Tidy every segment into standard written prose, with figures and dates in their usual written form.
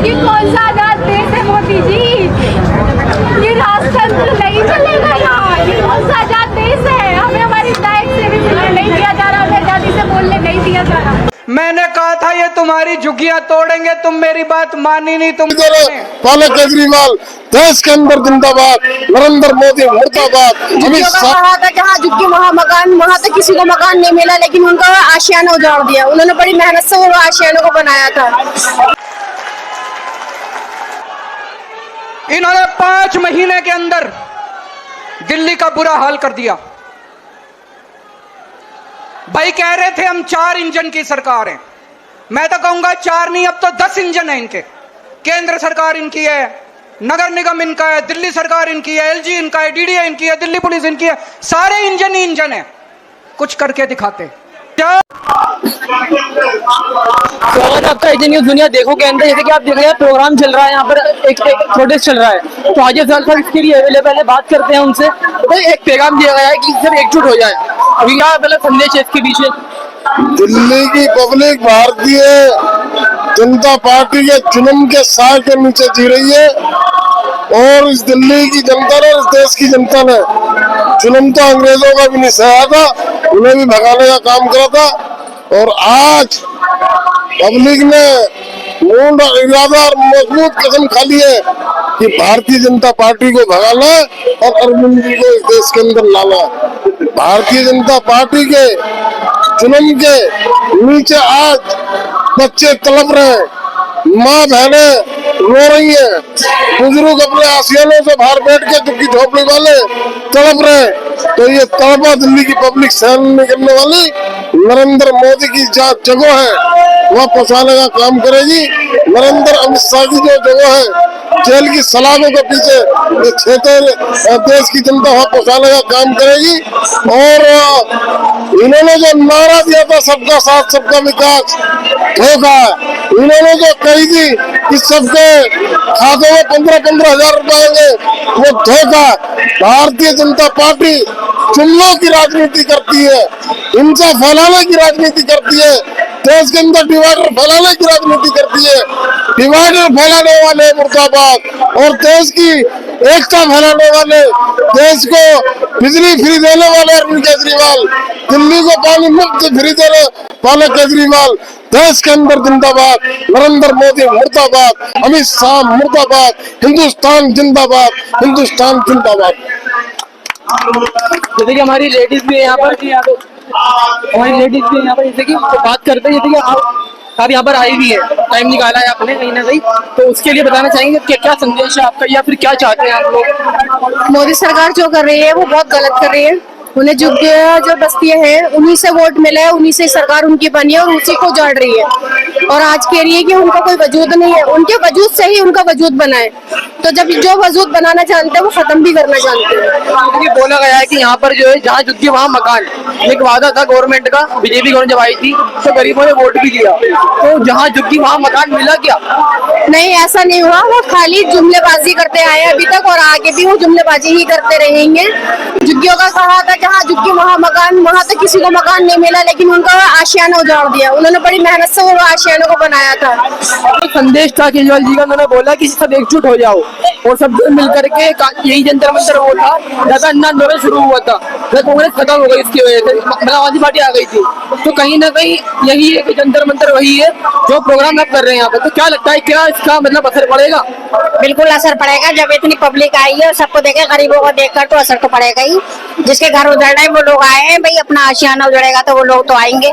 ये कौन सा आजाद देश है मोदी जी? ये राजतंत्र नहीं चलेगा यहाँ। ये कौन सा आजाद देश है? हमें हमारी लाइफ से भी नहीं दिया जा रहा, हमें आजादी से बोलने नहीं दिया जा रहा। मैंने कहा था ये तुम्हारी झुग्गियां तोड़ेंगे, तुम मेरी बात मानी नहीं। तुम पालक केजरीवाल देश के अंदर जिंदाबाद, नरेंद्र मोदी मुर्दाबाद। अमित शाह कहा था जहाँ झुग्गी वहाँ मकान, वहाँ तो किसी को मकान नहीं मिला, लेकिन उनका आशियाना उजाड़ दिया। उन्होंने बड़ी मेहनत से वो आशियाना को बनाया था। इन्होंने 5 महीने के अंदर दिल्ली का बुरा हाल कर दिया। भाई कह रहे थे हम 4 इंजन की सरकार है। मैं तो कहूंगा 4 नहीं, अब तो 10 इंजन है इनके। केंद्र सरकार इनकी है, नगर निगम इनका है, दिल्ली सरकार इनकी है, एलजी इनका है, डीडीए इनकी है, दिल्ली पुलिस इनकी है। सारे इंजन ही इंजन है। कुछ करके दिखाते। स्वागत आपका एजे न्यूज़ दुनिया देखो के अंदर। जैसे कि आप देख रहे हैं प्रोग्राम चल रहा है, यहाँ पर एक प्रोटेस्ट चल रहा है। तो आज सर इसके लिए अवेलेबल है, बात करते हैं उनसे। तो एक पैगाम दिया गया है कि सब एकजुट हो जाए। अभी क्या मतलब संदेश है इसके पीछे? दिल्ली की पब्लिक भारतीय जनता पार्टी के चुनम के साय के नीचे जी रही है। और इस दिल्ली की जनता ने, इस देश की जनता ने चुनम तो अंग्रेजों का भी नहीं सहा था, उन्हें भी भगाने का काम करा था। और आज पब्लिक ने मूल इरादा और मजबूत कसम खा ली है कि भारतीय जनता पार्टी को भगाना और अरविंद जी को इस देश के अंदर लाना। भारतीय जनता पार्टी के चुनम के नीचे आज बच्चे तड़प रहे हैं, माँ बहने रो रही है, बुजुर्ग अपने आशियानों से बाहर बैठ के दुखी झोपड़ी वाले तड़प रहे हैं। तो ये तड़पा दिल्ली की पब्लिक सहन नहीं करने वाली। नरेंद्र मोदी की जहाँ जगह है वहाँ पहुँचाने का काम करेगी। नरेंद्र अमित शाह की जो जगह है जेल की सलाखों के पीछे, ये क्षेत्र देश की जनता वहाँ पहुँचाने का काम करेगी। और इन्होंने जो नारा दिया था सबका साथ सबका विकास, धोखा। इन्होंने जो कही थी कि सबके खातों में 15-15 हजार रुपए आएंगे, वो धोखा। भारतीय जनता पार्टी जुमलों की राजनीति करती है, हिंसा फैलाने की राजनीति करती है, देश के अंदर डिवाइडर फैलाने की राजनीति करती है। डिवाइडर फैलाने वाले मुर्दाबाद और देश की एकता फैलाने वाले, देश को बिजली फ्री देने वाले अरविंद केजरीवाल, दिल्ली को पानी मुफ्त फ्री देने वाले केजरीवाल, देश के अंदर जिंदाबाद, नरेंद्र मोदी मुर्दाबाद, अमित शाह मुर्दाबाद, हिंदुस्तान जिंदाबाद, हिंदुस्तान जिंदाबाद। जैसे कि हमारी लेडीज भी है यहाँ पर, हमारी लेडीज भी यहाँ पर, जैसे कि तो बात करते हैं। जैसे कि आप यहाँ पर आई भी है, टाइम निकाला है आपने कहीं ना कहीं, तो उसके लिए बताना चाहेंगे कि क्या संदेश है आपका, या फिर क्या चाहते हैं आप लोग? मोदी सरकार जो कर रही है वो बहुत गलत कर रही है। उन्हें जो बस्तियां हैं उन्हीं से वोट मिला है, उन्हीं से सरकार उनकी बनी है और उसी को जड़ रही है। और आज कह रही है कि उनका कोई वजूद नहीं है, उनके वजूद से ही उनका वजूद बना है। तो जब जो वजूद बनाना जानते हैं वो खत्म भी करना जानते हैं। ये बोला गया है कि यहाँ पर जो है जहाँ झुग्गी वहाँ मकान, एक वादा था गवर्नमेंट का, बीजेपी गवर्नमेंट जब आई थी तो गरीबों ने वोट भी दिया। तो जहाँ झुग्गी वहाँ मकान मिला क्या? नहीं, ऐसा नहीं हुआ। वो खाली जुमलेबाजी करते आए अभी तक और आगे भी वो जुमलेबाजी ही करते रहेंगे। झुग्गियों का कहा था जहाँ झुग्गी वहाँ मकान, वहाँ तो किसी को मकान नहीं मिला, लेकिन उनका आशियाना उजाड़ दिया। उन्होंने बड़ी मेहनत से वो आशियाना को बनाया था। संदेश था केजरीवाल जी का, उन्होंने बोला कि सब एकजुट हो जाओ और सब मिल करके, यही जंतर मंतर वो था, ज्यादा आंदोलन शुरू हुआ था, कांग्रेस खत्म हो गई इसकी वजह से, समाजवादी पार्टी आ गई थी। तो कहीं ना कहीं यही है कि जंतर मंतर वही है जो प्रोग्राम आप कर रहे हैं यहाँ पर। तो क्या लगता है, क्या इसका मतलब असर पड़ेगा? बिल्कुल असर पड़ेगा। जब इतनी पब्लिक आई है और सबको देखे, गरीबों को देखकर, तो असर तो पड़ेगा ही। जिसके घर उजड़ रहे वो लोग आए हैं भाई, अपना आशियाना उजड़ेगा तो वो लोग तो आएंगे।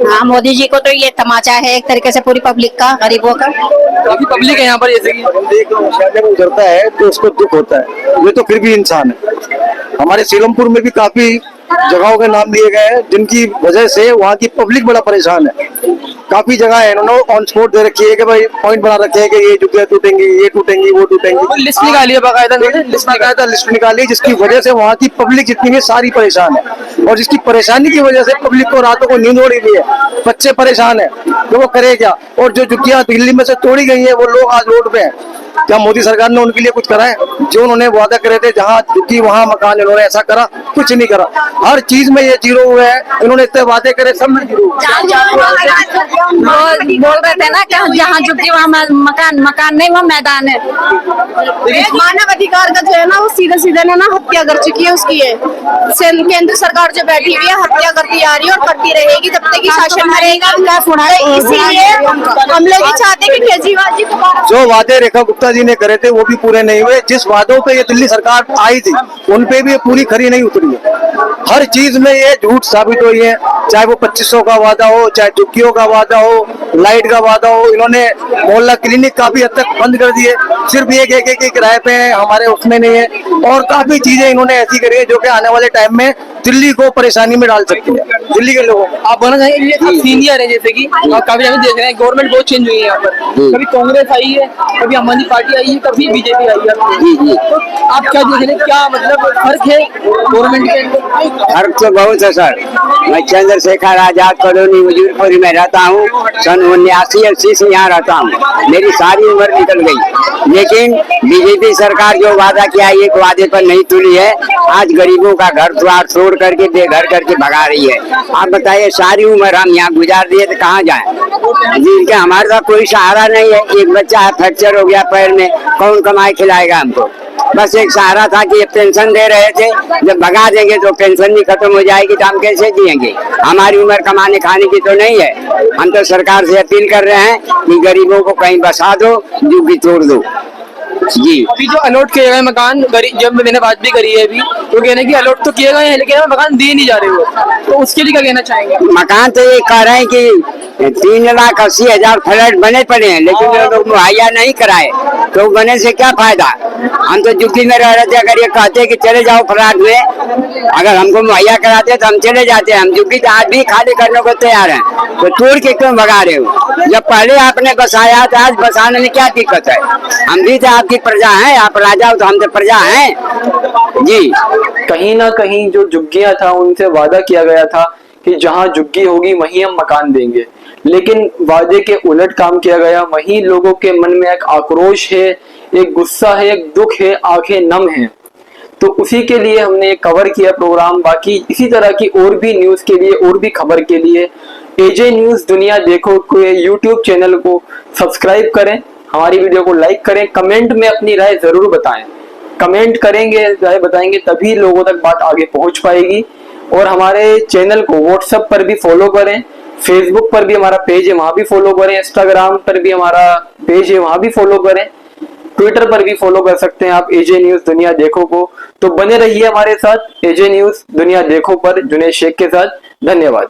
हाँ, मोदी जी को तो ये तमाचा है एक तरीके से पूरी पब्लिक का, गरीबों का। काफी पब्लिक है यहाँ पर, जैसे कि जब उजड़ता है तो उसको दुख होता है। ये तो फिर भी इंसान है। हमारे सीलमपुर में भी काफी जगहों के नाम दिए गए हैं जिनकी वजह से वहाँ की पब्लिक बड़ा परेशान है। काफी जगह है इन्होंने ऑन स्पॉट दे रखी है कि भाई पॉइंट बना रखे हैं कि ये झुग्गियां टूटेंगी, ये टूटेंगी, वो टूटेंगी। लिस्ट निकाली है बाकायदा, लिस्ट निकाली, जिसकी वजह से वहाँ की पब्लिक जितनी है सारी परेशान है। और जिसकी परेशानी की वजह से पब्लिक को रातों को नींद हो रही है, बच्चे परेशान है, तो वो करे क्या? और जो झुग्गियां दिल्ली में से तोड़ी गई है वो लोग आज रोड पे हैं। क्या मोदी सरकार ने उनके लिए कुछ करा है? जो उन्होंने वादा करे थे जहाँ झुग्गी वहाँ मकान, इन्होंने ऐसा करा? कुछ नहीं करा। हर चीज में ये जीरो हुए हैं। इन्होंने इतने वादे करे, सब में जीरो। बोल रहे थे ना कि जहाँ झुकी वहाँ मकान नहीं, वहाँ मैदान है। मानव अधिकार का जो है ना वो सीधे सीधे ना हत्या कर चुकी है उसकी है। केंद्र सरकार जो बैठी हुई है हत्या करती आ रही है और करती रहेगी जब तक कि शासन में रहेगा। तो इसीलिए हम लोग ये चाहते हैं कि केजरीवाल जी दोबारा जो वादे रेखा गुप्ता जी ने करे थे वो भी पूरे नहीं हुए। जिस वादों पे ये दिल्ली सरकार आई थी उन पे भी ये पूरी खरी नहीं उतरी है। हर चीज में ये झूठ साबित हुई है, चाहे वो 2500 का वादा हो, चाहे झुग्गियों का वादा हो, लाइट का वादा हो। इन्होंने मोहल्ला क्लिनिक काफी हद तक बंद कर दिए, सिर्फ एक किराए पे है, हमारे उसमें नहीं है। और काफी चीजें इन्होंने ऐसी करी है जो कि आने वाले टाइम में दिल्ली को परेशानी में डाल सकती है, दिल्ली के लोगों को। आप बोलना चाहेंगे सीनियर है जैसे कि काफी हम देख रहे हैं गवर्नमेंट बहुत चेंज हुई है यहाँ पर, कभी कांग्रेस आई है, कभी आम आदमी पार्टी आई है, कभी बीजेपी आई है। तो आप क्या देख रहे हैं, क्या मतलब फर्क है गवर्नमेंट के अंदर? फर्क तो बहुत है सर। मैं चंद्रशेखर आजाद कॉलोनी वजूरपुरी में रहता हूँ। सन 79-80 से यहाँ रहता हूँ। मेरी सारी उम्र निकल गई, लेकिन बीजेपी सरकार जो वादा किया एक वादे पर नहीं तुली है। आज गरीबों का घर द्वार तोड़ करके बेघर करके भगा रही है। आप बताइए, सारी उम्र हम यहाँ गुजार दिए तो कहाँ जाए? जिनके हमारे साथ कोई सहारा नहीं है। एक बच्चा है, फ्रैक्चर हो गया पैर में, कौन कमाई खिलाएगा हमको? बस एक सहारा था कि ये पेंशन दे रहे थे, जब भगा देंगे तो पेंशन भी खत्म हो जाएगी तो हम कैसे जिएंगे? हमारी उम्र कमाने खाने की तो नहीं है। हम तो सरकार से अपील कर रहे हैं कि गरीबों को कहीं बसा दो, झुग्गी तोड़ दो। जी, अभी जो अलॉट किए गए मकान, जब मैंने बात भी करी है अभी, तो कहने की अलॉट तो किए गए हैं लेकिन मकान दिए नहीं जा रहे हो, तो उसके लिए क्या कहना चाहेंगे? मकान तो ये कह रहे हैं कि 3,80,000 फ्लैट बने पड़े हैं, लेकिन वो लोग मुहैया नहीं कराए, तो बने से क्या फायदा? हम तो झुग्गी में रह रहे थे। अगर ये कहते कि चले जाओ फ्लैट में, अगर हमको मुहैया कराते तो हम चले जाते। हम झुग्गी तो आज भी खाली करने को तैयार हैं, तो तोड़ के क्यों भगा रहे हो? जब पहले आपने बसाया तो आज बसाने में क्या दिक्कत है? हम भी तो आपकी प्रजा हैं, आप राजा हो तो हम तो प्रजा हैं। जी, कहीं ना कहीं जो झुग्गियां था उनसे वादा किया गया था कि जहां झुग्गी होगी वहीं हम मकान देंगे, लेकिन वादे के उलट काम किया गया। वहीं लोगों के मन में एक आक्रोश है, एक गुस्सा है, एक दुख है, आंखें नम हैं। तो उसी के लिए हमने कवर किया प्रोग्राम। बाकी इसी तरह की और भी न्यूज के लिए, और भी खबर के लिए एजे न्यूज दुनिया देखो के यूट्यूब चैनल को सब्सक्राइब करें, हमारी वीडियो को लाइक करें, कमेंट में अपनी राय जरूर बताएं। कमेंट करेंगे, राय बताएंगे, तभी लोगों तक बात आगे पहुंच पाएगी। और हमारे चैनल को व्हाट्सएप पर भी फॉलो करें, फेसबुक पर भी हमारा पेज है, वहां भी फॉलो करें, इंस्टाग्राम पर भी हमारा पेज है, वहां भी फॉलो करें, ट्विटर पर भी फॉलो कर सकते हैं आप एजे न्यूज दुनिया देखो को। तो बने रहिए हमारे साथ एजे न्यूज दुनिया देखो पर जुनैद शेख के साथ। धन्यवाद।